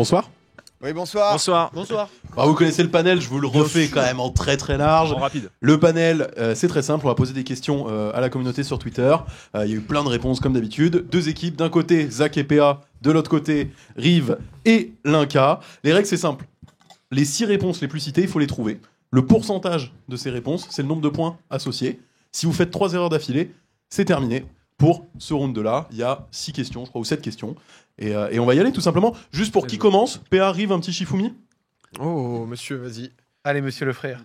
Bonsoir. Oui, bonsoir. Bonsoir. Alors, vous connaissez le panel, je vous le refais quand même en très très large. En rapide. Le panel, c'est très simple, on va poser des questions à la communauté sur Twitter. Il y a eu plein de réponses comme d'habitude. Deux équipes, d'un côté Zach et PA, de l'autre côté Rive et Linka. Les règles c'est simple. Les 6 réponses les plus citées, il faut les trouver. Le pourcentage de ces réponses, c'est le nombre de points associés. Si vous faites 3 erreurs d'affilée, c'est terminé. Pour ce round de là, il y a 6 questions, je crois, ou 7 questions. Et on va y aller tout simplement. Juste pour qui commence, PA, Rive, un petit Shifumi. Oh, monsieur, vas-y. Allez, monsieur le frère.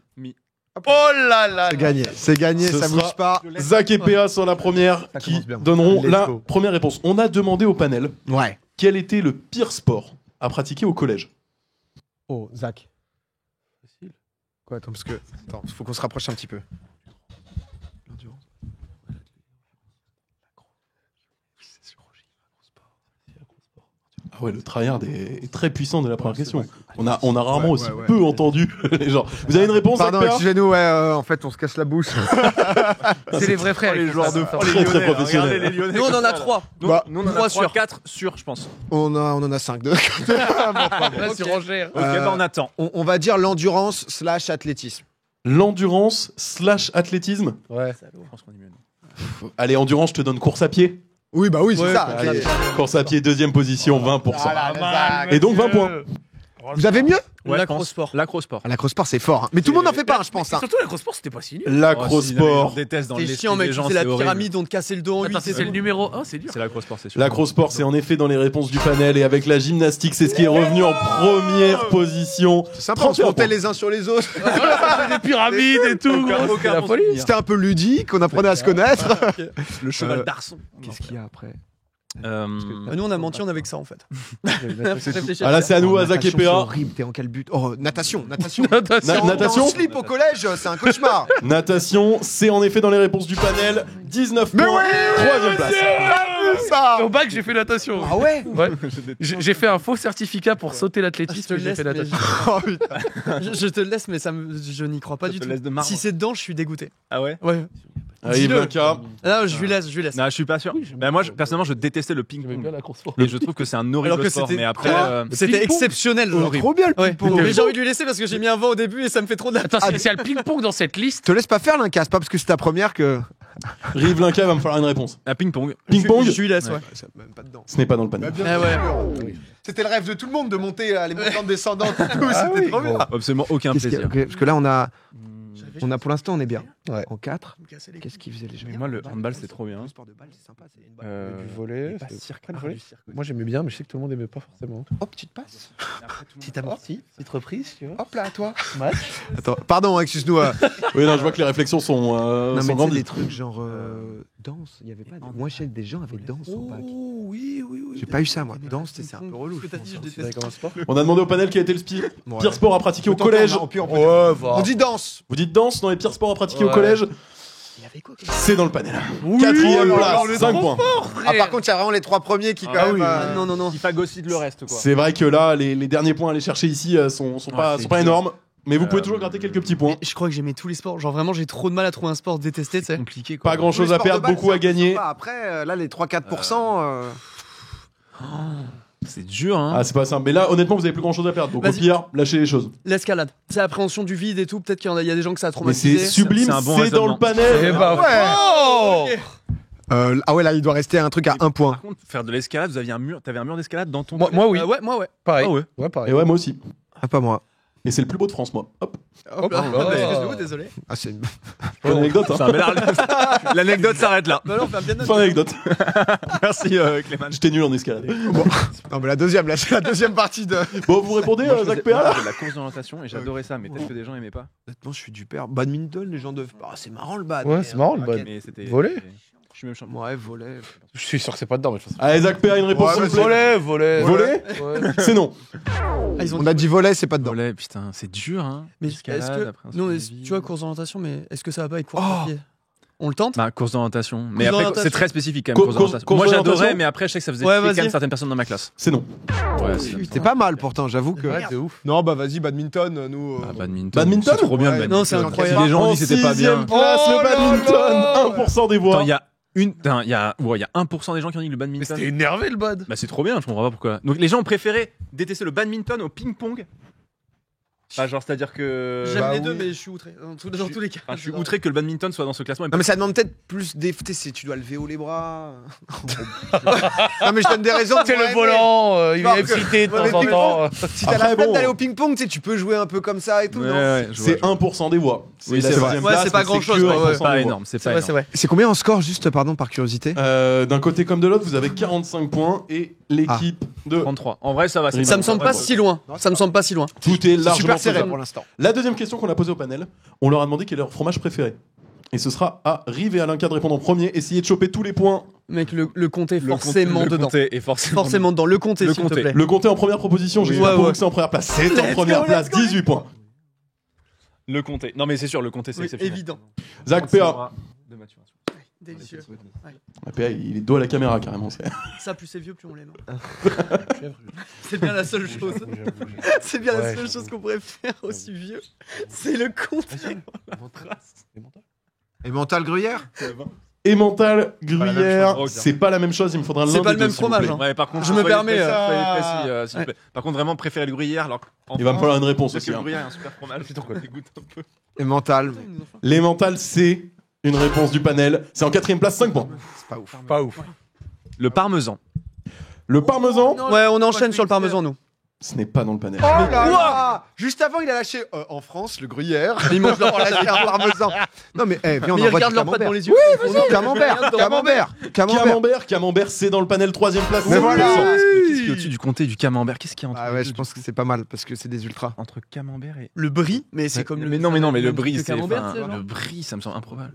Oh là là. C'est gagné, Ce ça sera bouge pas. Zach et PA sur la première Ça qui commence bien. donneront Let's la go. première réponse. On a demandé au panel Ouais. quel était le pire sport à pratiquer au collège. Oh, Zach. Quoi, attends, parce que. Attends, faut qu'on se rapproche un petit peu. Ah ouais, le tryhard est très puissant de la première question. On a rarement aussi ouais. peu entendu les gens. Vous avez une réponse, Pardon, Zach, PA? excusez-nous, ouais, en fait, on se casse la bouche. C'est les vrais frères. les joueurs de foot. Très très professionnel. les Lyonnais. Nous on en a 3. Bah, Nous on en a 3 3 sur 4 sûrs, je pense. on en a 5 de. Là, c'est Roger. Ok, bah on attend. On va dire l'endurance / athlétisme. L'endurance / athlétisme. Ouais. Je pense qu'on est mieux. Allez, endurance, je te donne course à pied. Oui, bah oui, c'est Ouais, ça. Allez, course à pied, deuxième position, 20%. Voilà, Et donc 20 points. Vous avez mieux? Ouais, L'acrosport. L'acrosport. L'acrosport, c'est fort. Hein. Mais tout le monde n'en fait pas, je pense. Hein. Surtout l'acrosport, c'était pas si nul. L'acrosport. On déteste dans C'est l'esprit chiant, mec. des gens, C'est la horrible. pyramide, on te cassait le dos en 8. c'est le numéro 1, c'est dur. C'est l'acrosport, c'est sûr. L'acrosport, c'est en effet dans les réponses du panel. Et avec la gymnastique, c'est ce qui est revenu en première position. C'est sympa, on se 31 montait points. les uns sur les autres. Des pyramides et tout. Aucun la bon folie. souvenir. C'était un peu ludique, on apprenait à se connaître. Le cheval d'Arson. Qu'est-ce qu'il y a après? Nous on a menti, on avait que ça en fait. Ah là, c'est à nous, à Zach et Natation, c'est PA. horrible, t'es en quel but? Oh, natation. Natation. En slip au collège, c'est un cauchemar. Natation, c'est en effet dans les réponses du panel. 19 Mais points. oui, Troisième place. ça. Au bac, j'ai fait natation. Ah ouais? Ouais. J'ai fait un faux certificat pour sauter l'athlétisme. Je te J'ai fait laisse, natation. Oh putain. je te le laisse, mais je n'y crois pas Ça du te tout. laisse de marbre. Si c'est dedans, je suis dégoûté. Ah ouais? Ouais. Allez, Dis-le. Blanca. Non, je lui laisse. Non, je suis pas sûr. Bah, moi, personnellement, je détestais le ping-pong. la course sport. Et je trouve que c'est un Alors horrible que sport. c'était Mais après, C'était ping-pong. exceptionnel. Oh, genre. trop bien le Ouais. ping-pong. Mais j'ai envie de lui laisser parce que j'ai mis un vent au début et ça me fait trop de la Attends, s'il y a le ping-pong dans cette liste. Te laisse pas faire l'Inca, c'est pas parce que c'est ta première que. Rive, Blanca, va me falloir une réponse. un ping-pong. Ping-pong, Je lui laisse, ouais. C'est même pas dedans. ce n'est pas dans le panel. Ah ouais. C'était le rêve de tout le monde de monter les montantes descendantes et tout, c'était trop bien. Absolument aucun Qu'est-ce qu'il y a plaisir. Ok, parce que là on a pour l'instant on est bien. Ouais. En 4. Qu'est-ce qu'ils faisaient les gens? Mais moi, le handball, c'est trop bien. Le sport de balle, c'est sympa, c'est une balle. Du volet. Pas cirque, du volet. du cirque. Moi, j'aimais bien, mais je sais que tout le monde aimait pas forcément. Hop, petite passe. Petite amortie, petite reprise, tu vois. Hop là, à toi. Match. Attends, pardon, excuse-nous. Oui, non, je vois que les réflexions sont Non, mais tu sais, grandes. des trucs genre danse. Il y avait pas. Moi, je sais que des gens avaient danse au bac. Oui. J'ai pas eu ça, moi. Danse, c'est un peu relou. Ce que t'as dit, je C'est déteste. comme un sport. On a demandé au panel quel était le Ouais. pire sport à pratiquer au Autant qu'on collège. a, on dit danse. Vous dites danse dans les pires sports à pratiquer au Ouais. collège. Il y avait quoi C'est dans le panel. Quatrième place, 5 points. Ah, par contre, il y a vraiment les 3 premiers qui, quand Ah même. oui, Non. Qui phagocyte le reste, quoi. C'est vrai que là, les derniers points à aller chercher ici sont pas c'est pas dur. énormes. Mais vous pouvez toujours gratter quelques petits points. Je crois que j'aimais tous les sports. Genre vraiment, j'ai trop de mal à trouver un sport détesté, tu sais. Compliqué, quoi. Pas grand chose à perdre, beaucoup à gagner. Après, là, les 3-4%. C'est dur, hein. Ah, c'est pas simple. Mais là, honnêtement, vous avez plus grand chose à perdre. Donc au Vas-y. pire, lâchez les choses. L'escalade. C'est l'appréhension du vide et tout. Peut-être qu'il y a des gens que ça a Mais traumatisé. c'est sublime, c'est un bon c'est dans raisonnement. le panel. Ouais. Ah ouais, là, il doit rester un truc à 1 point. Par contre, faire de l'escalade, vous aviez un mur, t'avais un mur d'escalade dans ton. Moi, oui. Ouais, moi ouais. Pareil. Ah ouais. Ouais, pareil. Et ouais, moi aussi. Ah, pas moi. Et c'est le plus beau de France, moi. Hop. Hop là. Oh. Excuse-nous, désolé. Ah, c'est une. Bonne anecdote. C'est Hein. un bel l'anecdote s'arrête là. Bah non, on fait un bien de Fin d'anecdote. Merci Clément. J'étais nul en escalade. Non, mais la deuxième, là, c'est la deuxième partie de. Bon, vous répondez, Moi, je Zach faisais- PA moi, là je faisais de la course d'orientation et j'adorais ça, mais peut-être que des gens aimaient pas. Honnêtement, je suis du père. Badminton, les gens doivent. Ah, c'est marrant le bad. Ouais, c'est marrant, le bad. Mais c'était. Volet Je suis même champion. Ouais, volet. Je suis sûr que c'est pas dedans, mais de toute façon. Allez, Zach PA, une réponse Ouais, s'il vous vas-y. plaît. Volet. Volet Ouais. C'est non. Ah, ils ont On a dit volet, c'est pas dedans. Volet, putain, c'est dur, hein. Mais Escalade, est-ce que. après, Non, mais suivi. tu vois, course d'orientation, mais est-ce que ça va pas avec course Oh. à pied On le tente Bah, course d'orientation. Mais Course après, d'orientation. c'est très spécifique quand même. Cour- Course course- d'orientation. course Moi, j'adorais, d'orientation. mais après, je sais que ça faisait Ouais, chier quand vas-y. même certaines personnes dans ma classe. C'est non. Ouais, c'est C'est pas mal pourtant, j'avoue que. Ouais, de ouf. Non, bah vas-y, badminton, nous. Ah, badminton. Badminton C'est trop bien le Ouais, badminton. Non, c'est Si incroyable. Si les gens En disent que c'était pas bien. 6e place, le badminton. 1% des voix. Attends, il y a Il y a 1% des gens qui ont dit le Mais badminton. c'était énervé le bad. Bah c'est trop bien, je comprends pas pourquoi. Donc les gens ont préféré détester le badminton au ping-pong. Bah genre c'est-à-dire que... J'aime Bah les deux, oui. mais je suis outré. Dans tous les cas. Enfin, je suis outré que le badminton soit dans ce classement. Non mais ça demande peut-être plus des... Tu dois lever haut les bras. Non mais je donne des raisons. C'est pour le aimer. volant, il Non, est excité de ouais, mais temps en temps. Si t'as la Après, flemme bon. d'aller au ping-pong, tu sais, tu peux jouer un peu comme ça et tout. Ouais, non ouais, je vois, C'est 1% des voix. Oui, la c'est vrai. sixième Ouais, place, c'est pas mais grand-chose, que ouais, 1% c'est des pas voix. énorme, c'est C'est pas vrai, énorme. c'est vrai. C'est combien en score juste, pardon, par curiosité D'un côté comme de l'autre, vous avez 45 points et l'équipe de 33. En vrai ça va. c'est Ça pas- me semble pas si loin. Ça me semble pas si loin. tout est largement Super serré faisable. pour l'instant. La deuxième question qu'on a posée au panel, on leur a demandé quel est leur fromage préféré. Et ce sera à Rive et Alinka de répondre en premier. Essayez de choper tous les points. Mec, le comté Le forcément comté- le dedans. comté est forcément. Forcément dedans. Le comté, Le s'il te comté. plaît. Le compter en première proposition, j'ai Ouais, pour ouais. que c'est en première place. C'est en première place, 18 points. Le comté. Non mais c'est sûr, le comté c'est Oui, exceptionnel. évident. Zach PA. De maturation. Délicieux. Ah, PA, il est dos à la caméra carrément. Ça, plus c'est vieux, plus on l'aime. C'est bien la seule chose. C'est bien la seule chose qu'on pourrait faire aussi vieux. C'est le comté. Et mental gruyère Et mental gruyère, chose. c'est pas la même chose. Il me faudra l'un C'est pas des le même deux, s'il vous fromage, plaît. hein. Ouais, par contre, Je me soyez permets, précis, ça. soyez précis, s'il vous plaît. Par contre, vraiment préférez le gruyère alors. Il va me falloir une réponse Parce aussi. que le hein. gruyère est un super fromage. Putain, quoi, dégoûte un peu. Et mental. Les mentales, c'est une réponse du panel. C'est en quatrième place, 5 points. C'est pas ouf. Pas ouf. Le parmesan. Le parmesan, Ouais, on enchaîne sur le parmesan, nous. ce n'est pas dans le panel. Oh là là Juste avant, il a lâché en France le gruyère. Ils mangent leur parmesan. Non mais viens, on Mais ils envoie regardent du leur patte camembert. dans les yeux. Oui, vas-y, camembert. Camembert, c'est dans le panel, troisième place. Mais 5%. voilà. Qu'est-ce qui est au-dessus du comté du camembert? Qu'est-ce qu'il y a entre Ah ouais, je pense que c'est pas mal parce que c'est des ultras. entre camembert et. Le brie, mais c'est comme le. Mais non, mais le même brie, que c'est. camembert, enfin, tu sais, genre. le brie, ça me semble improbable.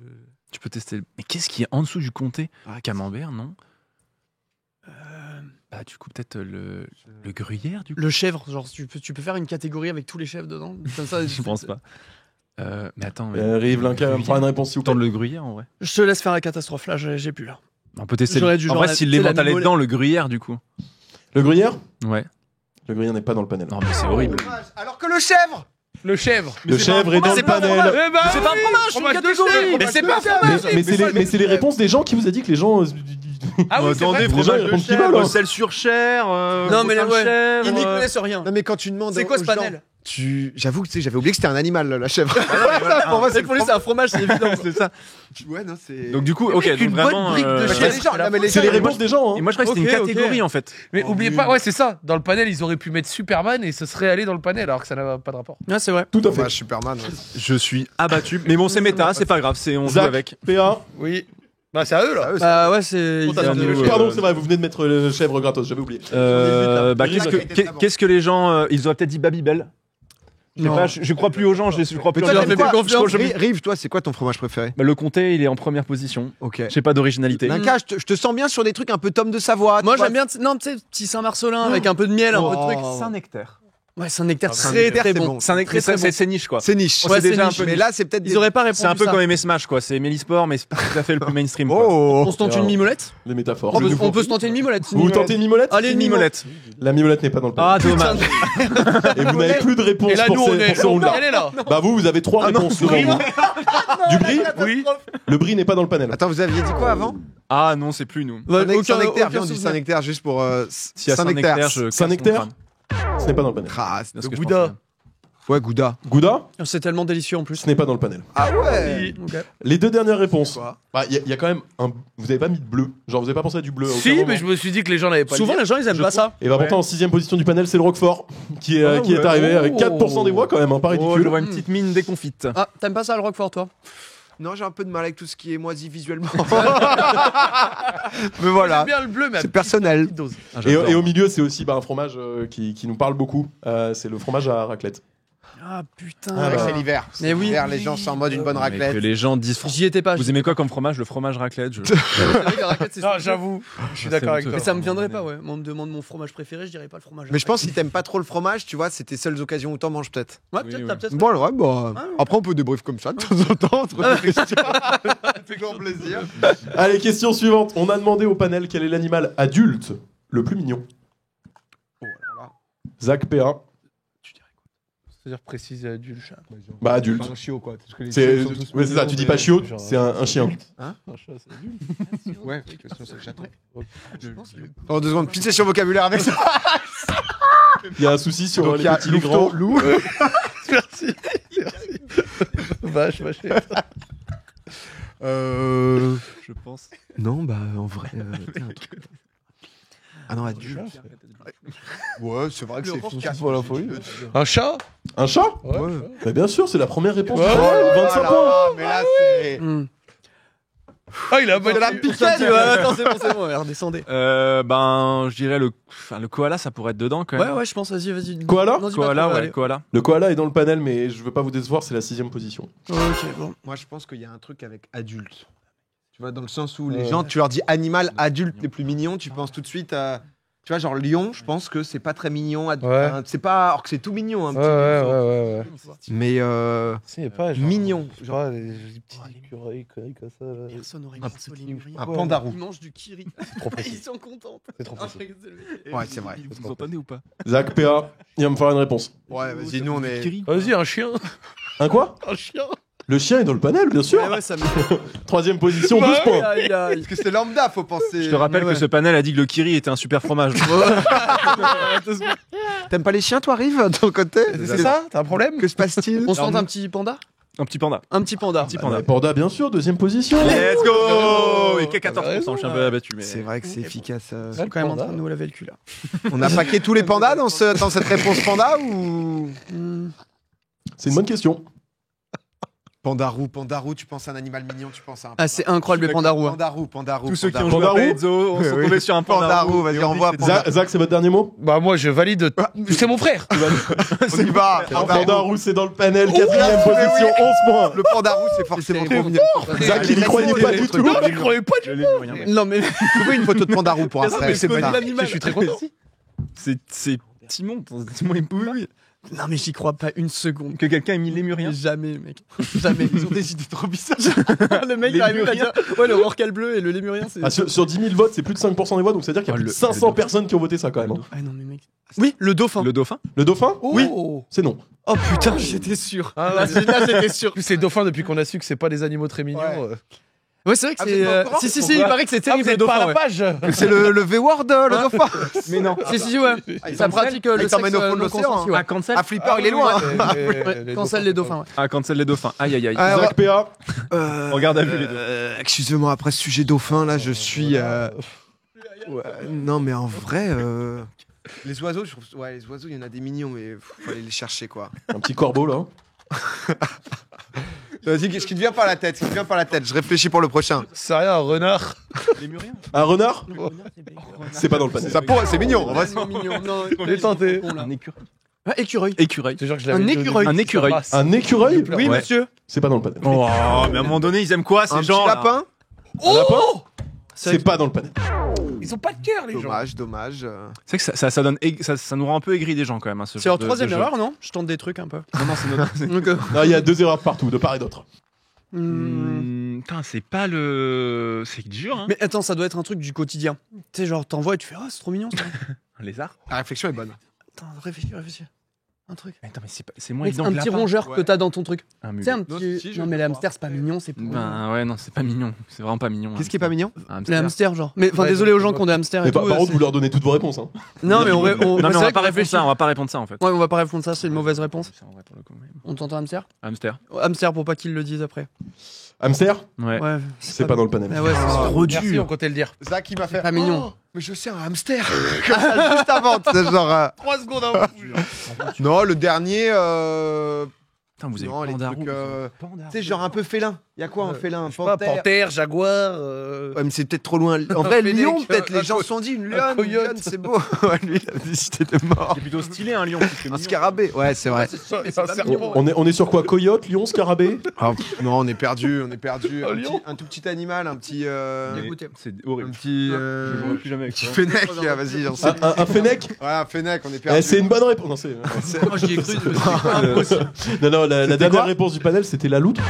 Tu peux tester. Mais qu'est-ce qui est en dessous du comté? Camembert, non. Bah, du coup, peut-être le gruyère, du coup. Le chèvre, genre tu peux faire une catégorie avec tous les chefs dedans. Comme ça, Je pense pas. Mais attends. Mais... Rive, Linka, va me faire une réponse s'il vous plaît. Attends, le gruyère en vrai. Je te laisse faire la catastrophe là, j'ai plus là. On peut tester. J'aurais dû En genre vrai, la- si tu sais, la l'émental est mimolette. dedans, le gruyère, du coup. Le gruyère Ouais. Le gruyère n'est pas dans le panel. Non, mais c'est horrible. Alors que le chèvre Le chèvre. Le chèvre est dans le c'est pas un panel. fromage. Eh ben, C'est pas un fromage, fromage c'est de une catégorie. chèvre. Mais c'est pas un fromage. Mais c'est les réponses des gens qui vous a dit que les gens. Ah oui, c'est vrai. les gens, ils fromage de répondent qu'ils chèvre, veulent, hein. sel sur chair. Non, mais crottin de ouais, chèvre, ils n'y connaissent rien. Non mais quand tu demandes C'est quoi aux ce gens, panel J'avoue que tu sais, j'avais oublié que c'était un animal la chèvre. Pour moi, c'est un fromage, c'est évident. c'est ça. Ouais non c'est. Donc du coup, ok, Avec donc une bonne vraiment. brique de Parce que chèvre. les gens, non, mais les C'est gens, les ils- réponses des gens. Et Hein. moi je crois que c'était Ok, une catégorie ok. en fait. Mais oubliez pas, ouais, c'est ça. Dans le panel, ils auraient pu mettre Superman et ce serait allé dans le panel alors que ça n'a pas de rapport. Ouais, c'est vrai. Tout à fait. Bah, Superman. ouais. Je suis abattu. Mais bon, c'est méta, c'est pas grave, on joue Zach, avec. PA. Oui. Bah, c'est à eux là. Bah ouais, c'est. On t'a ils- sorti le Pardon, c'est vrai, vous venez de mettre le chèvre gratos, j'avais oublié. Bah, Rive, qu'est-ce que les gens. Ils auraient peut-être dit Babybel. Je sais Non. pas, je crois plus aux gens, je crois plus Mais aux toi, gens. t'as fait quoi confiance. Rive, toi, c'est quoi ton fromage préféré? Bah, le comté, il est en première position. Ok. J'ai pas d'originalité. Linka, je te sens bien sur des trucs un peu Tom de Savoie. Moi tu vois. j'aime bien, non, tu sais, petit Saint-Marcelin avec un peu de miel, un peu de truc. Saint-Nectaire. Ouais, Saint-Nectaire, très Saint-Nectaire, très c'est bon. bon. Saint-Nectaire, Très, très c'est niche quoi. C'est niche. Ouais, c'est déjà c'est un niche. peu Mais là, c'est peut-être. Ils auraient pas répondu C'est un peu ça. comme Aimé Smash quoi. C'est Mélisport, mais c'est pas tout à fait le plus mainstream. Quoi. Oh. On se tente une mimolette Les métaphores. On peut se tenter une mimolette. Vous tentez une mimolette Allez, Une une mimolette. mimolette. La mimolette n'est pas dans le panel. Ah, dommage. Et vous n'avez plus de réponse Et là, pour nous, on est. ce round-là. Elle est là. Bah vous avez 3 réponses devant vous. Du brie Oui. Le brie n'est pas dans le panel. Attends, vous aviez dit quoi avant? Ah non, c'est plus nous. Ouais, Saint-Nectaire, aucun viens, on dit souvenir. Saint-Nectaire juste pour. Si à Saint-Nectaire, je casse Saint-Nectaire mon crâne. Ce n'est pas dans le panel. Ah, C'est ce que je Gouda. pense. ouais, Gouda. Gouda C'est tellement délicieux en plus. Ce n'est pas dans le panel. Ah ouais. Ok. Les deux dernières réponses. Quoi Bah, il y a quand même un. Vous avez pas mis de bleu. Genre, vous avez pas pensé à du bleu. à aucun Si, moment. mais je me suis dit que les gens n'avaient pas. Souvent le les gens ils aiment Je pas ça. Et bah, pourtant, en 6ème position du panel, c'est le Roquefort qui est, Ah qui est ouais. arrivé avec Oh. 4% des voix quand même, hein, pas Oh, je ridicule. vois une petite mine déconfite. Ah, t'aimes pas ça le Roquefort toi? Non, j'ai un peu de mal avec tout ce qui est moisi visuellement. Mais voilà. J'aime bien le bleu, mais à C'est personnel. petite dose. Ah, Et, j'adore. et au milieu, c'est aussi bah, un fromage qui nous parle beaucoup. C'est le fromage à raclette. Ah putain. Ah, bah. C'est l'hiver. Mais oui. L'hiver, les gens sont en mode une bonne Mais que raclette. les gens disent. J'y étais pas. Vous aimez quoi comme fromage? Le fromage raclette. C'est vrai que la raclette, c'est Non, super. j'avoue. Je suis Ah, d'accord c'est avec honteux. toi. Mais ça me viendrait pas, ouais. Moi, on me demande mon fromage préféré, je dirais pas le fromage. Mais je pense que si t'aimes pas trop le fromage, tu vois, c'est tes seules occasions où t'en manges peut-être. Ouais, Oui, peut-être, oui. t'as peut-être. Bon, ouais, bah. Ah, oui. Après, on peut débrief comme ça de temps en temps entre les questions. C'est toujours plaisir. Allez, question suivante. On a demandé au panel quel est l'animal adulte le plus mignon. Oh là là. Zach PA. C'est-à-dire précise du chat. Bah, adulte. Un chiot, quoi. Parce que les C'est chiots sont tous ouais, c'est ça, tu dis pas chiot, c'est un chien. Hein Un chat, c'est adulte. Ouais, question, c'est le chaton. Je pense que- Oh, 2 secondes, petite session vocabulaire avec ça. Il y a un souci sur Donc, les il y a petits, les grands. loup. Merci. Vache. Je pense. Non, bah, en vrai. tiens, un truc. Ah non, adulte. Ouais, c'est vrai que c'est efficace. C'est pas la folie. Un chat. Un chat Ouais. Bah, bien sûr, c'est la première réponse. Ouais. du jour, 25 points. Ah, mais là, c'est. Hmm. Ah, il a C'est la piquette. Attends, c'est bon, ouais, redescendez. Ben, je dirais le koala, ça pourrait être dedans quand même. Ouais, je pense, vas-y. Koala Non, dis pas Koala, trop, ouais, allez. koala. Le koala est dans le panel, mais je veux pas vous décevoir, c'est la 6ème position. Ok, bon. Moi, je pense qu'il y a un truc avec adulte. Tu vois, dans le sens où les gens, tu leur dis animal adulte les plus mignons, tu penses tout de suite à. Tu vois, genre lion, je pense que c'est pas très mignon. Ouais. Enfin, c'est pas. Alors que c'est tout mignon, un petit Ouais. Mais C'est pas genre. mignon. Je sais pas, les petits écureuils comme ça. Là. Personne n'aurait Un mis ça, les petit- mûriers. un pandarou. Ils mangent du kiri. Trop Ils précis. sont contents. C'est trop précis. Ouais, c'est vrai. Vous entendez ou pas Zach, PA, il va me faire une réponse. Ouais, vas-y, nous on est. Vas-y, un chien. Un quoi Un chien. Le chien est dans le panel, bien sûr. Ouais, ça me. 3ème position, 12 points. Parce que c'est lambda, faut penser. Je te rappelle que ce panel a dit que le kiri était un super fromage. T'aimes pas les chiens, toi, Rive, de ton côté C'est ça? T'as un problème? Que se passe-t-il On se tente un petit panda? Un petit panda. Un petit panda. Petit panda. Panda, bien sûr, 2ème position. Let's go Et qu'à 14%, je suis un peu abattu. Mais... C'est vrai que c'est efficace. Ils sont quand même en train de nous laver le cul là. On a paqué tous les pandas dans cette réponse panda ou. C'est une bonne question. Pandarou, tu penses à un animal mignon, tu penses à un. Ah, c'est incroyable le pandarou. hein. Pandarou. Tous ceux qui ont pandarou. joué à Pandarou Planet Zoo, on s'est Oui. tombé sur un Pandarou, vas-y, Et on envoie dit que c'est- Zach, c'est votre dernier mot Bah, moi, je valide. C'est mon frère. On y va. Pandarou, c'est dans le panel, 4ème position, 11 points. Le pandarou, c'est forcément trop mignon. Zach, il y croyait pas du tout. Non, je croyais pas du Je l'ai vu, rien. Non, mais. Trouvez une photo de pandarou pour après. mais c'est ça. magnifique. Je suis très content. C'est Timon. Timon et Pouille. Non, mais j'y crois pas une seconde. Que quelqu'un ait mis lémurien. Jamais, mec. Jamais. Ils ont des idées trop bizarres. Le mec, Les il arrive à lémuriens. dire ouais, le rorqual bleu et le lémurien, c'est. Ah, sur 10 000 votes, c'est plus de 5% des voix, donc c'est-à-dire qu'il y a plus de 500 personnes qui ont voté ça quand même. hein. Ah non, mais mec. Oui, le dauphin. Le dauphin. Le dauphin Oui, Oh. c'est non. Oh putain, j'étais sûr. Ah, Là, j'étais sûr. Plus c'est dauphins depuis qu'on a su que c'est pas des animaux très mignons. Ouais. Ouais, c'est vrai que Ah, c'est. vous êtes pas au courant Si, il paraît que c'est Ah, vous terrible le êtes pas à dauphin. la page. C'est le V-word, le dauphin. Mais non. Si, ouais. Ça pratique le Il sexe t'emmène au fond de non l'océan, consenti, ouais. Ah, cancel. Ah, Flipper, il est loin. Ouais, cancel les dauphins, ouais. Ah, cancel les dauphins. Aïe, aïe, aïe. Ah, Zach, PA. Regarde à vue les deux. Excusez-moi, après ce sujet dauphin, là, je suis. Ouais, non, mais en vrai. Les oiseaux, je trouve. Ouais, les oiseaux, il y en a des mignons, mais faut aller les chercher, quoi. Un petit corbeau là. Vas-y, ce qui te vient par la tête, je réfléchis pour le prochain. C'est rien, un renard. Lémurien. Un renard C'est pas dans le panel. C'est mignon, en vrai. C'est mignon. Non, J'ai tenté. Un écureuil. Ah, écureuil. Écureuil. C'est sûr que je l'avais Un dit au écureuil. début. Un écureuil. Un écureuil Oui, Ouais. monsieur. C'est pas dans le panel. Oh, mais à un moment donné, ils aiment quoi ces Un gens petit lapin. Un lapin C'est pas dans le panel. Ils ont pas de cœur, les gens. Dommage. C'est que ça donne ça nous rend un peu aigris des gens quand même. Hein, ce C'est genre leur de troisième jeu. erreur, non? Je tente des trucs un peu. Non, non, c'est notre. Donc, Non, il y a 2 erreurs partout, de part et d'autre. Putain, c'est pas le. C'est dur, hein. Mais attends, ça doit être un truc du quotidien. Tu sais, genre, t'envoies et tu fais ah, c'est trop mignon ça. Un lézard. La réflexion est bonne. Attends, réfléchis. Un truc. Mais attends, mais c'est moins Mec, évident un que petit lapin. rongeur que Ouais. t'as dans ton truc. Un Tu sais, un mulet. Non, petit. si, je Non, mais le les crois. hamsters, c'est pas mignon, c'est pour. Ben ouais, non, c'est pas mignon. C'est vraiment pas mignon. Qu'est-ce qui est pas mignon Un Les hamster. hamsters, genre. Mais enfin, Ouais, désolé aux donc, gens qui ont des hamsters Mais et tout. par contre, vous leur donnez toutes vos réponses. Hein. Non, mais Non, mais c'est on vrai va qu'on pas répondre réfléchit. ça. On va pas répondre ça en fait. Ouais, on va pas répondre ça, c'est une mauvaise réponse. C'est en vrai pour le coup, mais bon. On tente un hamster Hamster. Hamster pour pas qu'ils le disent après. Hamster Ouais. Ouais. C'est pas dans le panel. Mais ouais, c'est Trop dur. On comptait le dire. Zach, il m'a fait. Pas mignon. Oh, mais je sais, un hamster. Comme ça, juste avant. C'est genre. 3 secondes avant. Non, le dernier. Putain, vous avez Non, les Pandarou. trucs, Tu sais, genre un peu félin. Il y a quoi un félin? Un Pas panthère. panthère, jaguar. Ouais, mais c'est peut-être trop loin. En vrai, fennec, lion, peut-être. un Les gens se co- sont dit une un lionne. Une coyote. lionne, c'est beau. Ouais, lui, il a décidé de mort. C'est plutôt stylé un lion. Un scarabée. Ouais, c'est vrai. On est sur quoi? Coyote, lion, scarabée? Non, on est perdu. Un Un, lion. un tout petit animal, un petit. C'est Un horrible. petit. Je jouerai plus jamais avec petit toi. fennec. Vas-y, j'en sais. Un fennec? Ouais, un fennec, on est Eh, perdu. c'est une bonne réponse. Non, Moi, j'y ai cru. je me suis dit, non, non, la C'était dernière quoi réponse du panel, c'était la loutre.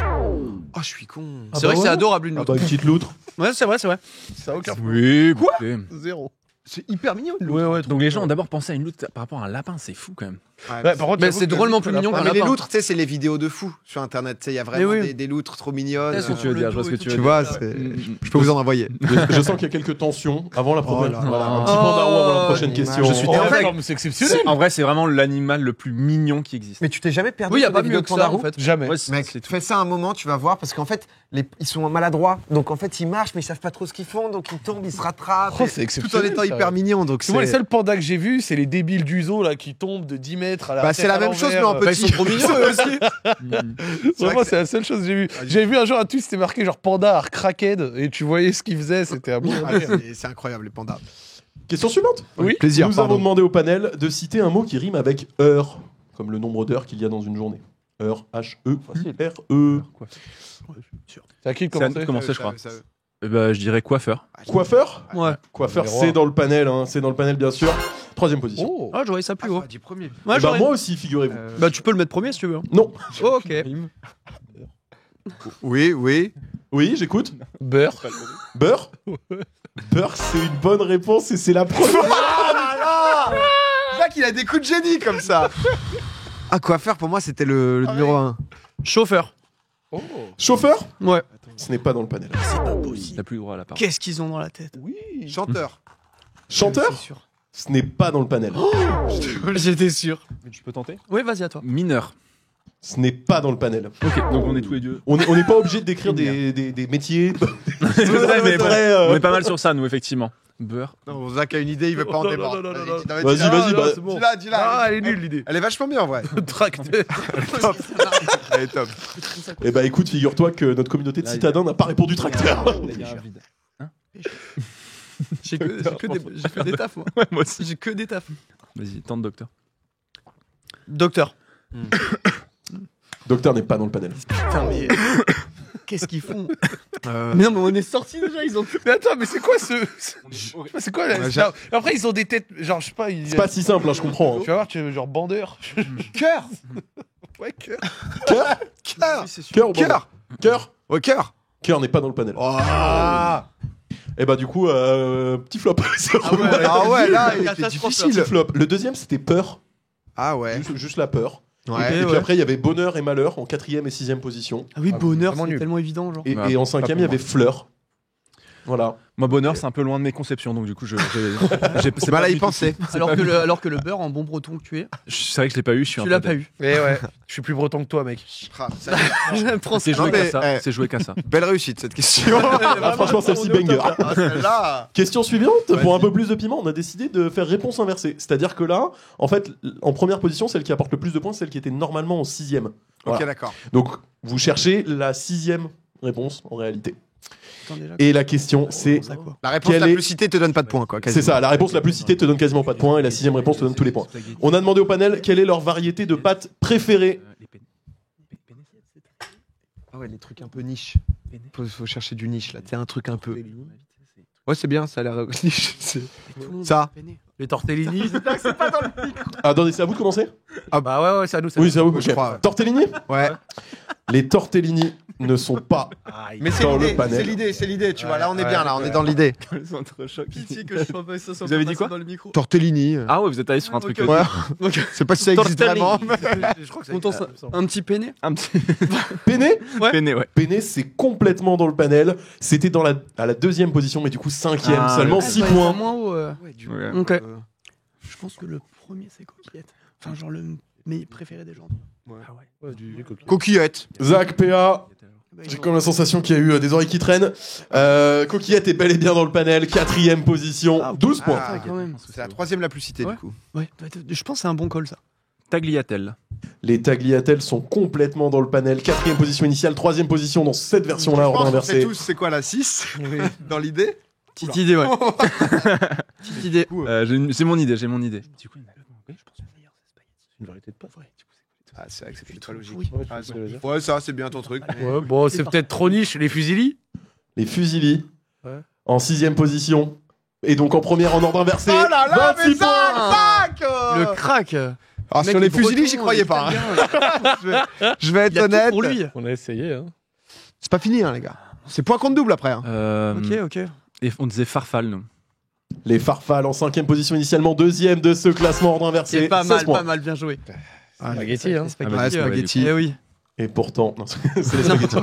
Oh, je suis con. C'est vrai que c'est adorable une Ah loutre. bah, une petite loutre. Ouais, c'est vrai, c'est vrai. Ça a aucun Oui, Quoi écoutez. Zéro. C'est hyper mignon une Ouais, loutre. ouais. Donc les gens ont d'abord pensé à une loutre par rapport à un lapin, c'est fou quand même. Ouais, par contre, Mais j'avoue c'est que drôlement le plus mignon lapin- Non, qu'un mais les lapin. loutres, tu sais, c'est les vidéos de fous sur internet. Tu sais, il y a vraiment oui. des loutres trop mignonnes. Elles sont tu veux dire, je vois ce que tu veux Tu dire. vois, c'est- je peux vous en envoyer. Je sens qu'il y a quelques tensions avant la première. Oh là là. Voilà, un petit pandarou avant la prochaine l'image. question. Je suis Oh, très- d'accord, mais c'est exceptionnel. En vrai, c'est vraiment l'animal le plus mignon qui existe. Mais tu t'es jamais perdu Oui, il y a sur pas des mieux vidéos que de ça pandarou en fait. Jamais. Ouais, c'est Mec, tout. fais ça un moment, tu vas voir, parce qu'en fait, ils sont maladroits. Donc en fait, ils marchent, mais ils savent pas trop ce qu'ils font, donc ils tombent, ils se rattrapent. Oh, et- c'est tout en exceptionnel, étant ça. hyper mignons. Donc C'est moi, les c'est seuls pandas que j'ai vus, c'est les débiles du zoo là qui tombent de 10 mètres à la bah, c'est la même chose, mais en petit. petit. Ils sont trop mignons eux aussi. Vraiment, c'est la seule chose que j'ai vue. J'avais vu un jour un tweet, c'était marqué genre panda à crackhead et tu voyais ce qu'il faisait, c'était un bon. Ah, c'est incroyable, les pandas. Question suivante. Oui. Plaisir. Nous avons demandé au panel de citer un mot qui rime avec heure, comme le nombre d'heures qu'il y a dans une journée. Heure, H-E-R-E. C'est à qui de C'est à nous commencer de commencer, je crois. Bah, je dirais coiffeur. Coiffeur. Ouais. Coiffeur, Numéro c'est un. dans le panel, hein, c'est dans le panel bien sûr. Troisième position. Oh. Ah, j'aurais ça plus haut. dit premier. Ouais, Eh ben, j'aurais- moi aussi, figurez-vous. Bah, tu peux le mettre premier si tu veux. hein. Non. Oh, ok. Oui, oui. Oui, j'écoute. Beurre. Beurre. Beurre, c'est une bonne réponse et c'est la première. Ah là là Jacques, il a des coups de génie comme ça. Ah, quoi faire pour moi, c'était le numéro 1. Chauffeur. Oh. Chauffeur. Ouais. Ce n'est pas dans le panel. T'as plus le droit à la parole. Qu'est-ce qu'ils ont dans la tête? Oui. Chanteur. Chanteur. C'est sûr. Ce n'est pas dans le panel. J'étais sûr. Mais tu peux tenter. Oui, vas-y à toi. Mineur. Ce n'est pas dans le panel. Ok, donc on est tous les deux. On n'est pas obligé de décrire des métiers. C'est vrai, mais Très, on est pas mal sur ça, nous, effectivement. Beurre. Non, Zach a une idée, il veut pas en Non, démordre. non, non, non, non. Vas-y, vas-y, bah, c'est bon. Dis-la, dis-la. Ah, elle est nulle l'idée. Elle est vachement bien en vrai. Tracteur. Elle est top. Eh bah écoute, figure-toi que notre communauté de Là, citadins n'a pas répondu tracteur. Il y a un vide. J'ai que des tafs, moi. Ouais, moi aussi. J'ai que des tafs. Vas-y, tente docteur. Docteur. Docteur n'est pas dans le panel. Putain, mais. Qu'est-ce qu'ils font? Mais non, mais on est sortis déjà, ils ont. Mais attends, mais c'est quoi c'est quoi Ouais, là Après, ils ont des têtes. Genre, je sais pas. C'est pas si simple, hein, je comprends. Tu vas voir, tu es genre bandeur. Cœur. Ouais, cœur. Cœur. Cœur. Cœur ou Cœur. Cœur. Au cœur. Cœur n'est pas dans le panel. Ah Et bah du coup, petit flop. Ah ouais, là, il était Catastrophe, difficile. Petit flop. Le deuxième, c'était peur. Ah ouais. Juste la peur. Ouais. Et puis après, il y avait bonheur et malheur en 4e et 6e position. Ah oui, Ah, bonheur, vraiment c'est nul. tellement évident, genre. Et, Ouais, et en pas 5e, pour il y avait moi. fleur. Voilà. Moi, bonheur, c'est un peu loin de mes conceptions, donc du coup, C'est mal à y penser. Alors que le beurre, en bon breton que tu es, C'est vrai que je l'ai pas eu, je suis un tu peu l'as dead. pas eu. Eh ouais, je suis plus breton que toi, mec. Ah, ça y est. Prends C'est ça. joué Non, qu'à mais, ça. eh. C'est joué qu'à ça. Belle réussite cette question. Ah, franchement, celle-ci banger. Ah, celle-là. Question suivante. Pour un peu plus de piment, on a décidé de faire réponse inversée. C'est-à-dire que là, en fait, en première position, celle qui apporte le plus de points, c'est celle qui était normalement en 6e. Ok, Voilà. d'accord. Donc, vous cherchez la 6e réponse en réalité. Attends, déjà, Et la question, c'est. ça, quoi. La réponse Quelle la est- plus citée te donne pas de points, quoi. C'est quasiment. ça, la réponse la plus citée te donne quasiment pas de points et la 6e réponse te donne tous les points. On a demandé au panel quelle est leur variété de pâtes préférée. Ah ouais, les trucs un peu niche. Faut chercher du niche là. C'est un truc un peu. Ouais, c'est bien, ça a l'air niche. Tout le monde Ça. est peiné. Les tortellini. Ah, attendez, c'est à vous de commencer. Ah bah ouais, c'est à nous. Oui, c'est à vous. je ok. crois, ouais. Tortellini. Ouais. Les tortellini ne sont pas. Mais c'est Dans le l'idée, panel. c'est l'idée, c'est l'idée. Tu vois, Ouais, là, on est ouais, bien, là, on ouais. est dans l'idée. Pitié que je sois pas ça soit Vous avez pas dit quoi passé dans le micro. Tortellini. Ah ouais, vous êtes allé sur un truc. Ok, Ouais. Ok. Je sais pas si ça existe vraiment. Je crois que ça On pense un petit peiné. Un petit Peiné. peiné, ouais. Peiné, c'est complètement dans le panel. C'était à la 2e position, mais du coup 5e. Ah, Seulement ouais. 6 bah, points. Moins haut, Ouais. Ok. Je pense que le premier c'est coquillette. Enfin, genre le mes préféré des gens. Coquillette. Zach, PA. Bah, J'ai comme la sensation qu'il y a eu des oreilles qui traînent. Coquillette est bel et bien dans le panel. 4e position. 12 points. Ah, quand même. C'est la 3e la plus citée, Ouais. du coup. Ouais, je pense que c'est un bon call ça. Tagliatelle. Les tagliatelles sont complètement dans le panel. 4e position initiale, 3e position dans cette version-là, ordre inversé. tous, c'est quoi la 6 dans l'idée? Petite idée, ouais. Petite idée. J'ai mon idée, j'ai mon idée. Du coup, je pense que le meilleur c'est spaghetti. Une variété de pâtes. Ah, c'est vrai que c'est pas logique. Oui. Ah, ouais, ça, c'est bien ton truc. Ouais, bon, c'est peut-être trop niche. Les fusilis. Les fusilis Ouais. en 6e position. Et donc en première en ordre inversé. Oh là là, 26 mais points. Zach, Le crack. Alors, sur les fusilis, j'y croyais pas. hein. Je vais Il être y a tout honnête. pour lui. On a essayé, hein. C'est pas fini, hein, les gars. C'est point contre double après. Hein. Ok. Et on disait farfalle, nous. Les Farfales en 5ème position initialement, 2ème de ce classement ordre inversé. C'est pas 16 mal, points. pas mal, bien joué. Spaghetti, hein. Ouais, spaghetti. Eh oui. Et pourtant, non, c'est les spaghettis.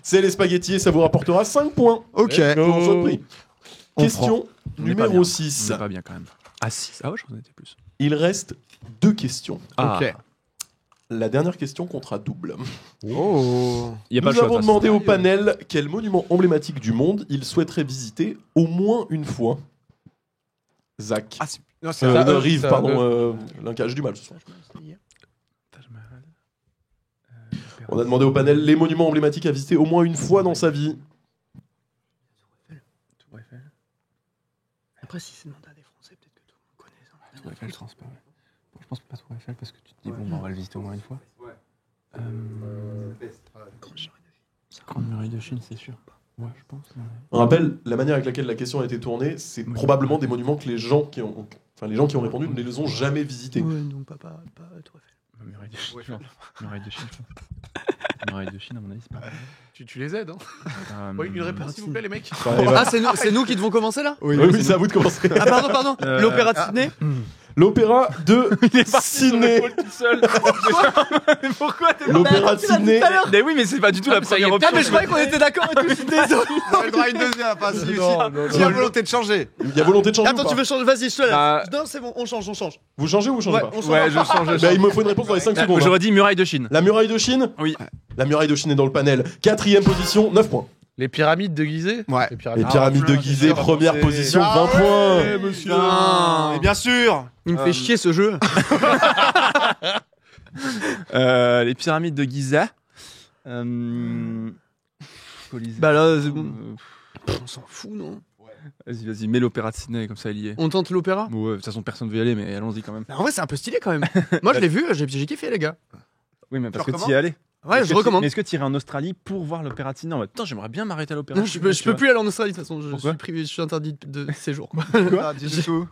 C'est les spaghettis et ça vous rapportera 5 points. Ok. Pour ce prix. On Question On est pas numéro bien. 6. On est pas bien quand même. Ah 6. Ah ouais, j'en étais plus. Il reste 2 questions. Ah. Ok. La dernière question comptera double. Oh. Il y a pas Nous le choix. avons de toute demandé façon. au panel quel monument emblématique du monde il souhaiterait visiter au moins une fois. Zach. Ah, non, Rive, ça, pardon. L'Inca, j'ai du mal ce soir. On a demandé au panel les monuments emblématiques à visiter au moins une fois dans sa vie. Tour Eiffel. Après, si c'est demandé à des Français, peut-être que tout le monde connaît ça. Tour Eiffel, je pense pas. Bon, je pense pas Tour Eiffel parce que tu te dis bon, bah, on va le visiter au moins une fois. Grande muraille de Chine, c'est sûr. Ouais, je pense. Ouais. On rappelle, la manière avec laquelle la question a été tournée, c'est probablement des monuments que les gens qui ont répondu ne les ont jamais visités. Ouais, non, pas Tour Eiffel. Muraille de Chine. Muraille de Chine, je pense. Muraille de Chine, à mon avis, c'est pas. Tu les aides, hein. Oui, une réponse, s'il vous plaît, les mecs. Ah, c'est nous qui devons commencer là? Oui, c'est à vous de commencer. Ah, pardon. L'opéra de Sydney? L'opéra de Sydney. tout seul. Mais pourquoi t'es L'opéra de Sydney. Mais oui, mais c'est pas du tout la première option. Ah, mais je croyais qu'on était d'accord et tout, je suis désolé. On a le droit à une deuxième, pas si. Non, Il y a volonté de changer. Il y a volonté de changer. Attends, ou tu pas veux changer? Vas-y, je te laisse. Bah- Non, c'est bon, on change. Vous changez ou vous changez Ouais, pas on change. Ouais, je change. Bah, il me faut une réponse dans les 5 secondes. J'aurais dit muraille de Chine. La muraille de Chine. Oui. La muraille de Chine est dans le panel. 4ème position, 9 points. Les pyramides de Gizeh. Ouais. Les pyramides de Gizeh, première position, 20 points. monsieur. Putain. Et bien sûr. Il me fait chier ce jeu. Les pyramides de Gizeh. Colisée. Bah là, c'est bon. On s'en fout, non? Vas-y, mets l'opéra de Sydney, comme ça elle y est. On tente l'opéra? Ouais, de toute façon, personne ne veut y aller, mais allons-y quand même. Bah, en vrai, c'est un peu stylé quand même. Moi, je l'ai vu, j'ai kiffé, les gars. Oui, mais parce Tu que tu y es allé. Ouais, Est-ce je que recommande. Mais est-ce que tu irais en Australie pour voir l'opéra de Sydney en mode, putain, j'aimerais bien m'arrêter à l'opéra Non, de je Sydney, peux plus aller en Australie de toute façon, Pourquoi je suis interdit de séjour. Quoi. Ah, dis du tout.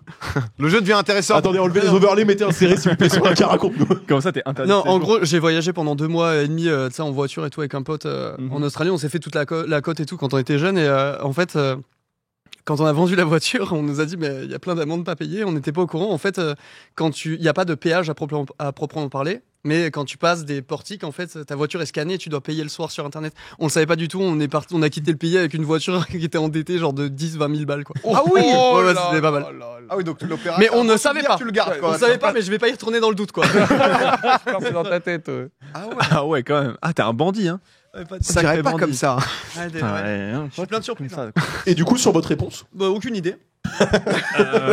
Le jeu devient intéressant. Attendez, enlevez les overlays, mettez inséré s'il vous plaît sur la carte, raconte-nous. Comment ça, t'es interdit Non, de en séjour gros, j'ai voyagé pendant 2 mois et demi tu sais, en voiture et tout avec un pote en Australie. On s'est fait toute la côte et tout quand on était jeune. Et en fait, quand on a vendu la voiture, on nous a dit mais il y a plein d'amendes pas payées. On n'était pas au courant. En fait, il n'y a pas de péage à proprement parler. Mais quand tu passes des portiques, en fait, ta voiture est scannée et tu dois payer le soir sur internet. On le savait pas du tout. On a quitté le pays avec une voiture qui était endettée, genre de 10-20 000 balles, quoi. Ah oui. Ouais, ouais, c'était pas mal. Ah oui, donc l'opéra. Mais on ne savait pas. Tu le gardes, quoi. On savait pas, mais je vais pas y retourner dans le doute, quoi. C'est dans ta tête. Ah ouais. Ah ouais, quand même. Ah, t'es un bandit, hein. Ça dirait pas comme ça. Je suis plein de surprises. Et du coup, sur votre réponse, Bah, aucune idée.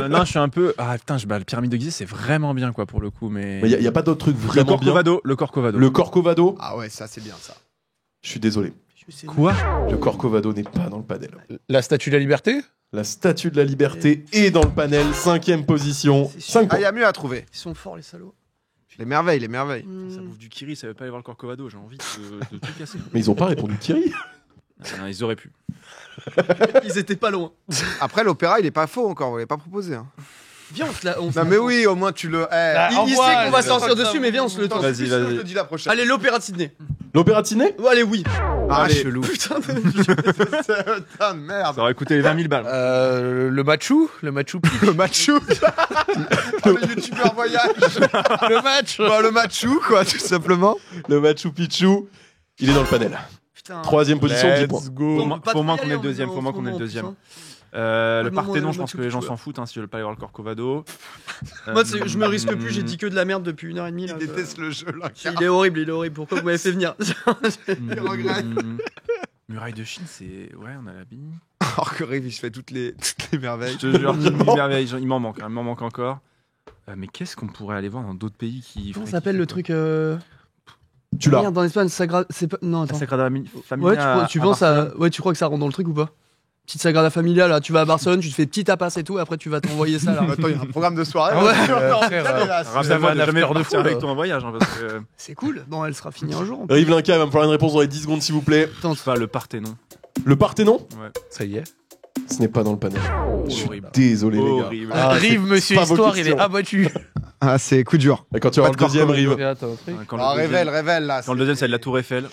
Non, je suis un peu. Ah putain, le pyramide de Gizeh, c'est vraiment bien, quoi, pour le coup, mais. il n'y a pas d'autres trucs Le vraiment bien. Corcovado, le Corcovado. Le Corcovado, Ah ouais, ça c'est bien ça. je suis désolé. Quoi Le Corcovado n'est pas dans le panel. La statue de la liberté. La statue de la liberté est dans le panel, 5ème position, C'est sûr. 5 Ah, points. il y a mieux à trouver. Ils sont forts, les salauds. Les merveilles, les merveilles. Ça bouffe du kiri, ça veut pas aller voir le Corcovado, j'ai envie de tout casser. Mais ils ont pas répondu Thierry. Non, ils auraient pu. Ils étaient pas loin. Après, l'opéra, il est pas faux encore. Vous l'avez pas proposé. Hein. Viens, on Non, mais oui, au moins tu le. Il sait qu'on va sortir dessus, mais viens, on se le tente. Vas-y, Je vas-y. te dis la prochaine. Allez, l'opéra de Sydney. L'opéra de Sydney Allez, oui. Ah, Allez. chelou. Putain de... Putain de merde. Ça aurait coûté les 20 000 balles. Le Machu. Le Machu Picchu. Le Machu. Le youtubeur voyage. Le match. Bah, le Machu, quoi, tout simplement. Le Machu Picchu, il est dans le panel. Putain. 3ème position, 10 points. Let's Bon, go. on peut pas Faut au moins trop y qu'on ait le aller, deuxième. en Faut au moins ce qu'on ait le moment, deuxième. putain. Le le moment, Parthénon, le je pense que les Machu gens Picchu. s'en foutent hein, s'ils veulent pas aller voir le Corcovado. Moi, je me risque plus, j'ai dit que de la merde depuis 1h30. Il déteste le jeu, là. Il est horrible, Pourquoi vous m'avez fait venir? Il regrette. Muraille de Chine, c'est. Ouais, on a la bille. Alors que Rive, je fais toutes les merveilles. Je te jure, une merveille. Il m'en manque, il m'en manque encore. Mais qu'est-ce qu'on pourrait aller voir dans d'autres pays qui. Comment ferait s'appelle kiffer, le quoi. truc Tu l'as. Merde, dans l'Espagne, Sagrada. C'est pas. Non, La attends. Sagrada Familia. Ouais, tu penses à. Ouais, tu crois que ça rentre dans le truc ou pas? Petite Sagrada Familia, là, tu vas à Barcelone, tu te fais petit tapas et tout, après tu vas t'envoyer ça là. Attends, il y a un programme de soirée. Ah ouais. Rappelle-moi de jamais after de partir fou, avec là. toi en voyage. Hein, parce que. C'est cool. Bon, elle sera finie un jour. en plus. Rive Linka, il va me falloir une réponse dans les 10 secondes s'il vous plaît. Enfin, le Parthénon. Le Parthénon Ça y est. Ce n'est pas dans le panel. Je suis Horrible. désolé les gars. Horrible. Rive, monsieur pas vos Histoire, il est questions. abattu. Ah, c'est coup dur. Et quand tu auras Pas le de deuxième, Corcovado. Rive. Attends, un truc. Quand Ah, le deuxième- révèle là. Quand le deuxième, c'est de la Tour Eiffel.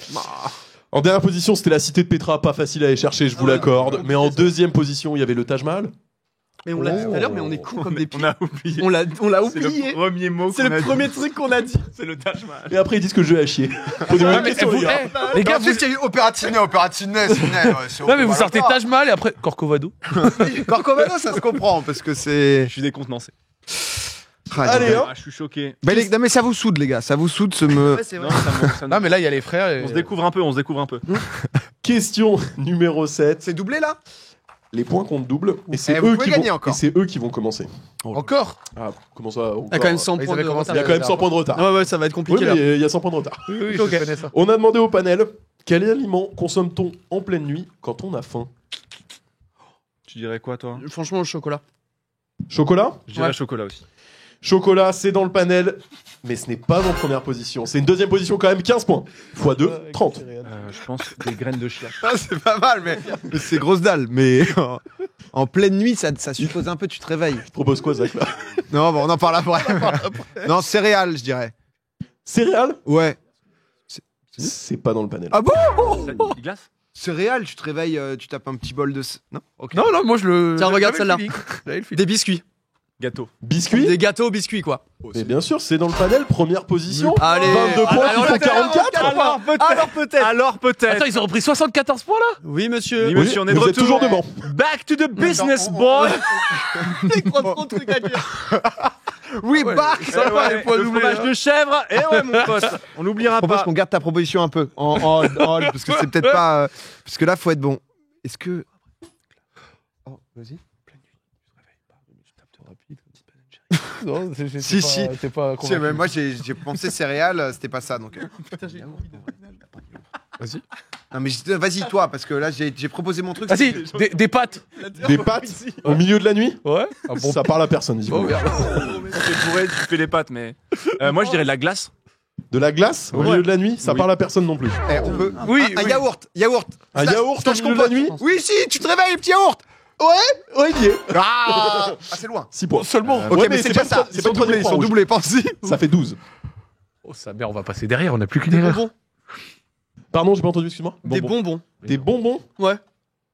En dernière position, c'était la cité de Petra, pas facile à aller chercher, je vous l'accorde. Mais en deuxième position, il y avait le Taj Mahal. Mais on l'a dit tout à l'heure, mais on est con comme des pieds. On a oublié. On l'a C'est le oublié. premier mot C'est qu'on le a premier dit. truc qu'on a dit. C'est le Taj Mahal. Et après, ils disent que le jeu est à chier. Posez moi une question, les gars. Les gars, Ensuite, il y a eu Opératine. non, mais vous sortez Taj Mahal et après Corcovado. Corcovado, ça se comprend parce que c'est. Je suis décontenancé. Allez, hop. Ah, je suis choqué. Non, mais ça vous soude, les gars. Ça vous soude ce me. Ouais, c'est vrai. Non, ça Non, mais là, il y a les frères. Et... On se découvre un peu, on se découvre un peu. Question numéro 7. C'est doublé là? Les points comptent double. Et c'est vous eux, pouvez qui gagner vont... encore. et c'est eux qui vont commencer. Encore. Ah, comment ça encore Il y a quand même 100 Ils points avaient de commencé retard. Il y a quand même 100 points de retard. Ouais, ça va être Oui, compliqué là. mais il y a 100 points de retard. Oui, oui, Ok. je connais ça. On a demandé au panel quel aliment consomme-t-on en pleine nuit quand on a faim? Tu dirais quoi, toi? Franchement, le chocolat. Chocolat? Je dirais Ouais. chocolat aussi. Chocolat, c'est dans le panel, mais ce n'est pas en première position. C'est une deuxième position quand même, 15 points. X 2, 30. Je pense des graines de chia. Ah, c'est pas mal, mais c'est grosse dalle. Mais en pleine nuit, ça suppose un peu, tu te réveilles. Tu proposes quoi, Zach, là? Non, bon, on en parle après. Non, céréales, je dirais. Céréales? Ouais. C'est pas dans le panel. Ah bon? Des glaces? Céréales, tu te réveilles, tu tapes un petit bol de. Non? Ok. Non, non, moi je le. Tiens, regarde j'avais celle-là. le feeling. J'avais le feeling. Des biscuits. Gâteau. Biscuits? Des gâteaux biscuits, quoi. Mais bien sûr, c'est dans le panel, première position. Allez. 22 points qui Alors, font là, 44. Alors peut-être. Alors peut-être. Alors peut-être. Attends, ils ont repris 74 points là. Oui, monsieur. Oui, monsieur, on est de vous êtes retour. toujours devant. Back to the business, boy. T'es trop de trucs à dire. Oui, Ouais, Bark! ça va, les poids le doublés, fromage hein. de chèvre. Et ouais, mon pote. On Je n'oubliera propose pas. qu'on garde ta proposition un peu. En hold, parce que c'est peut-être pas. Parce que là, faut être bon. Est-ce que. Oh, vas-y. Non, Si, si. T'es pas Si, convaincu. mais moi, j'ai pensé céréales, c'était pas ça. Donc. Vas-y. Non, mais vas-y, toi, parce que là, j'ai proposé mon truc. Vas-y, des pâtes. Des pâtes au milieu de la nuit? Ouais. Ah bon. Ça parle à personne, Bon, visiblement. merde. C'est bourré, tu fais les pâtes, mais. Moi, je dirais de la glace. De la glace au Ouais. milieu de la nuit? Ça Oui. parle à personne non plus. Eh, on peut. Oui, Un oui. yaourt. Yaourt. Un Slash- yaourt au slash milieu de la compote. nuit? Oui, si, tu te réveilles, petit yaourt. Ouais, il y est. Ah, c'est loin. 6 points. Seulement. Ok, Ouais, mais c'est pas ça. c'est Ils pas sont une doublés, ils croix sont rouge. doublés, pense-y. Ça fait 12. Oh, sa mère, on va passer derrière, on n'a plus qu'une Des erreur. bonbons. Pardon, j'ai pas entendu, excuse-moi. Des bonbons. Des bonbons? Ouais.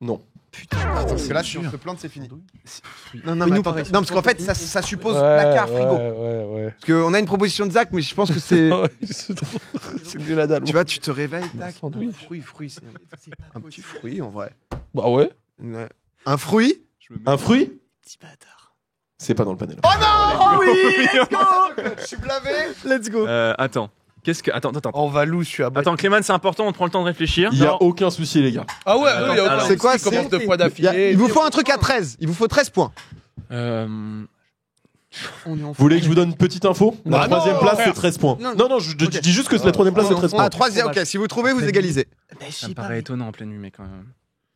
Non. Parce que là, si on se plante, c'est fini. Non, non, Mais mais nous, attends, pareil. non, parce qu'en fait, ça suppose Ouais, placard, frigo. ouais. Parce qu'on a une proposition de Zach, mais je pense que c'est. C'est de la dalle. Tu vois, tu te réveilles, tac. Sandwich. Fruit, c'est un petit fruit en vrai. Bah ouais. Un fruit? Un fruit? Petit bâtard. C'est pas dans le panel. Oh oui, let's go. Je suis blavé. Let's go. Attends. Qu'est-ce que. Attends. En Valou, je suis à bas. Attends, Clément, c'est important, on prend le temps de réfléchir. Il y a aucun souci, les gars. Ah ouais, Attends, il y a aucun alors, souci, c'est quoi, il commence c'est- 2 fois d'affilée. Il vous faut un truc à 13. Il vous faut 13 points. On est en Vous voulez que je vous donne une petite info? La Ah troisième non, place, frère. c'est 13 points. Non, Non, je dis juste que la troisième place, c'est 13 Ah, points. 3 ok. Si vous trouvez, vous égalisez. Ça me paraît étonnant en pleine nuit, mais quand même.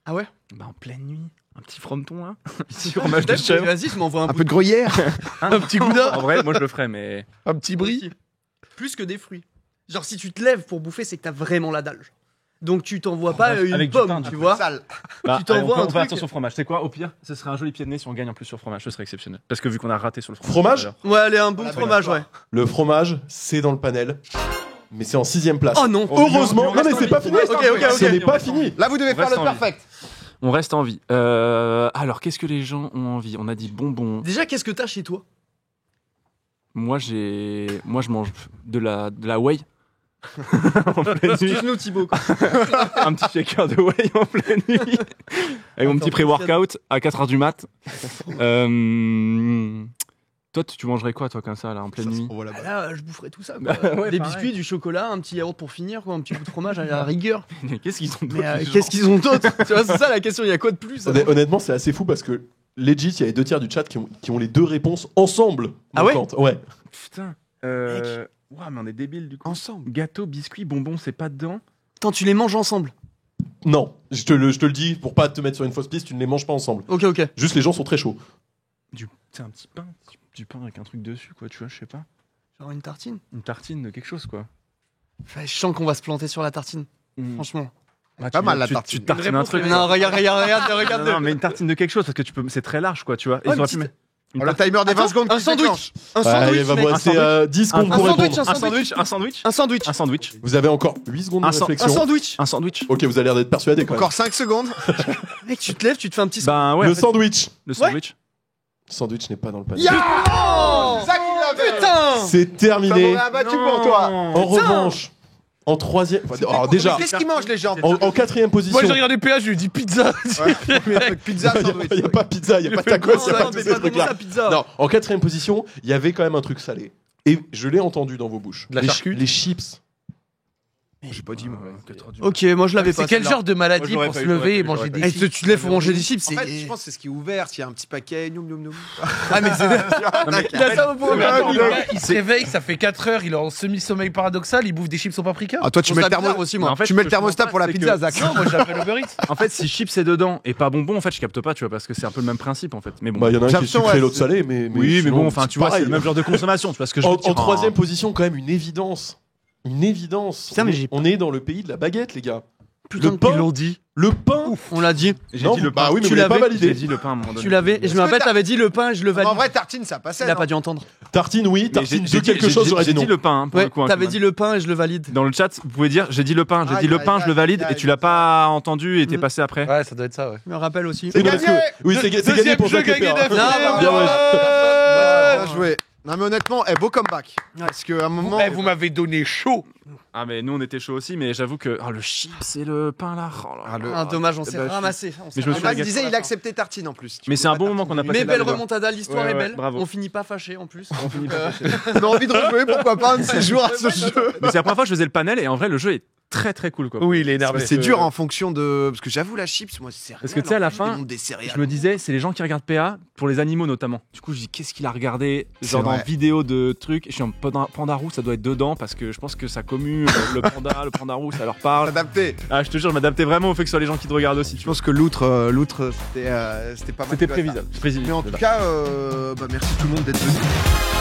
Ah ouais? Bah, en pleine nuit. Un petit frometon, là. Un petit fromage de chèvre. Vas-y, je m'envoie un Un bout. peu de gruyère. Un petit gouda, En vrai, moi, je le ferais, mais. un petit brie. Plus que des fruits. Genre, si tu te lèves pour bouffer, c'est que t'as vraiment la dalle. Donc, tu t'envoies pas Avec une du pomme, pain, tu vois. Sale. Bah, Tu t'envoies allez, on un va truc- partir sur le fromage. C'est quoi, au pire, ce serait un joli pied de nez si on gagne en plus sur fromage. Ce serait exceptionnel. Parce que vu qu'on a raté sur le fromage. Fromage tout à l'heure. Ouais, allez, un bon Voilà, fromage, ouais. Le fromage, c'est dans le panel. Mais c'est en 6ème place. Oh non. Heureusement. on Non, mais reste c'est en pas vie. fini. Ok, Ce n'est on pas reste en fini. Là, vous devez On faire reste le en vie. perfect. On reste en vie. Alors, qu'est-ce que les gens ont envie? On a dit bonbons. Déjà, qu'est-ce que t'as chez toi? Moi, je mange de la whey. En pleine nuit. Excuse-nous, Thibaut. quoi. Un petit shaker de whey en pleine nuit. Avec mon petit pré-workout à 4h du mat. Toi, tu mangerais quoi, toi, comme ça, là, en pleine nuit? Bah là, je boufferais tout ça. Bah, quoi. ouais, Des pareil. biscuits, du chocolat, un petit yaourt pour finir, quoi, un petit bout de fromage à la rigueur. Mais qu'est-ce qu'ils ont d'autre, Mais les gens qu'est-ce qu'ils ont d'autre? Tu vois, c'est ça la question. Il y a quoi de plus? Honnêtement, c'est assez fou parce que legit, il y a les 2 tiers du chat qui ont les 2 réponses ensemble. Ah ouais manquantes. Ouais. Putain. Ouah, mais on est débiles, du coup. Ensemble. Gâteau, biscuits, bonbons, c'est pas dedans? Attends, tu les manges ensemble. Non, je te le dis pour pas te mettre sur une fausse piste, tu ne les manges pas ensemble. Ok, ok. Juste les gens sont très chauds. C'est un petit pain. Du pain avec un truc dessus, quoi, tu vois, je sais pas. Genre une tartine. Une tartine de quelque chose, quoi. Enfin, je sens qu'on va se planter sur la tartine. Franchement. Ah, Pas tu- mal, la tu- tartine. Tu tartines un truc. Non, regarde. Non, non, mais une tartine de quelque chose, parce que c'est très large, quoi, tu vois. Et Ouais, ils auraient une pu mettre Le timer des 20 secondes. Un qui sandwich. déclenche. Un Ouais, sandwich, il va vous mec. rester 10 secondes pour répondre. Un sandwich. Vous avez encore 8 secondes de Un réflexion. sandwich. Un sandwich. Ok, vous avez l'air d'être persuadé quand même. Encore 5 secondes. Mec, tu te lèves, tu te fais un petit sandwich. Ben ouais. Le en fait, sandwich. Le sandwich. Le sandwich n'est pas dans le panier. Zach, il l'avait. Putain. C'est Ça terminé. m'aurait abattu pour toi. En revanche, en troisième. Alors déjà, Qu'est-ce qu'ils mangent les gens en quatrième position. Moi j'ai regardé PH, je lui ai dit pizza. Pizza, sandwich. Il n'y a pas pizza, il n'y a pas tacos, il n'y a pas tous ces trucs-là. pizza. Non, en quatrième position, il y avait quand même un truc salé. Et je l'ai entendu dans vos bouches. De la charcuterie. Les chips. J'ai pas dit moi. Ok, moi je l'avais pas. C'est quel genre de Moi, maladie je l'aurais pour pas se eu, j'aurais lever pas et eu, manger j'aurais des pas Eh, tu te lèves pour manger des chips, En c'est. fait, je pense que c'est ce qui est ouvert. Il y a un petit paquet. Noum noum noum. Ah, mais c'est. Il a ça au point. Il se réveille, ça fait 4 heures, il est en semi-sommeil paradoxal, il bouffe des chips au paprika. Ah, toi, tu mets le thermos aussi, moi. En fait, Tu mets le ce que je thermostat comprends pour la pas, c'est pizza, que- Zach. Non, moi j'appelle Uber Eats. En fait, si chips est dedans et pas bonbon, en fait, je capte pas, tu vois, parce que c'est un peu le même principe, en fait. Mais bon. Bah, il y en a un qui est l'impression, sucré, ouais, l'autre c'est- salé, mais Oui, mais sinon, bon, enfin, tu vois, c'est pareil. le même genre de consommation, tu vois ce que je veux En dire. troisième position, quand même, une évidence. Une évidence. Putain, mais On est dans le pays de la baguette, les gars. Putain, Le pain. ils l'ont dit. Le pain. On l'a dit. J'ai Non, dit le bah pain. oui, mais Tu vous l'avez pas l'avais. validé. J'ai dit le pain à un moment donné. Tu l'avais. Et je me rappelle, t'avais dit le pain et je le Mais valide. en vrai, tartine, ça passait. Il a non pas dû entendre. Tartine, oui. Mais Tartine j'ai de quelque chose, j'aurais dit J'ai non. dit le pain, hein, pour Ouais, le coup. hein, t'avais quand dit même. le pain et je le valide. Dans le chat, vous pouvez dire j'ai dit le pain, j'ai dit le pain, je le valide, et tu l'as pas entendu et t'es passé après. Ouais, ça doit être ça, ouais. Je me rappelle aussi. C'est parce que- Oui, c'est gagné pour Zach et PA. Non, bah, Bien, ouais. Bien joué. Non, mais honnêtement, beau comeback. Parce qu'à un moment. Eh, vous m'avez donné chaud. Ah, mais nous on était chaud aussi, mais j'avoue que. Oh, le chips et le pain là. Oh là là. Ah, dommage, on s'est bah, ramassé. On s'est Mais je me ramassé. suis Max agacé. disait, il acceptait tartine en plus. Mais c'est un bon moment qu'on a passé. Mais là, belle les gars. remontada, l'histoire Ouais, est ouais, belle. bravo. On finit pas fâché en plus. On finit par passer. On a envie de rejouer, pourquoi pas un de ces jours à ce jeu. Mais c'est la première fois que je faisais le panel et en vrai le jeu est très très cool quoi. Oui, il est énervé. C'est dur en fonction de. Parce que j'avoue, la chips, moi, c'est Parce que tu sais, à la fin, des céréales. Je me disais, c'est les gens qui regardent PA pour les animaux notamment. Du coup, je dis qu'est-ce qu'il a regardé, genre dans vrai. vidéo de trucs. Je suis en panda roux, ça doit être dedans parce que je pense que ça commue le panda roux, ça leur parle. Adapté. Ah, je te jure, je m'adaptais vraiment au fait que ce soit les gens qui te regardent aussi. Je pense que l'outre, c'était pas mal. C'était prévisible. Mais en tout cas, merci tout le monde d'être venu.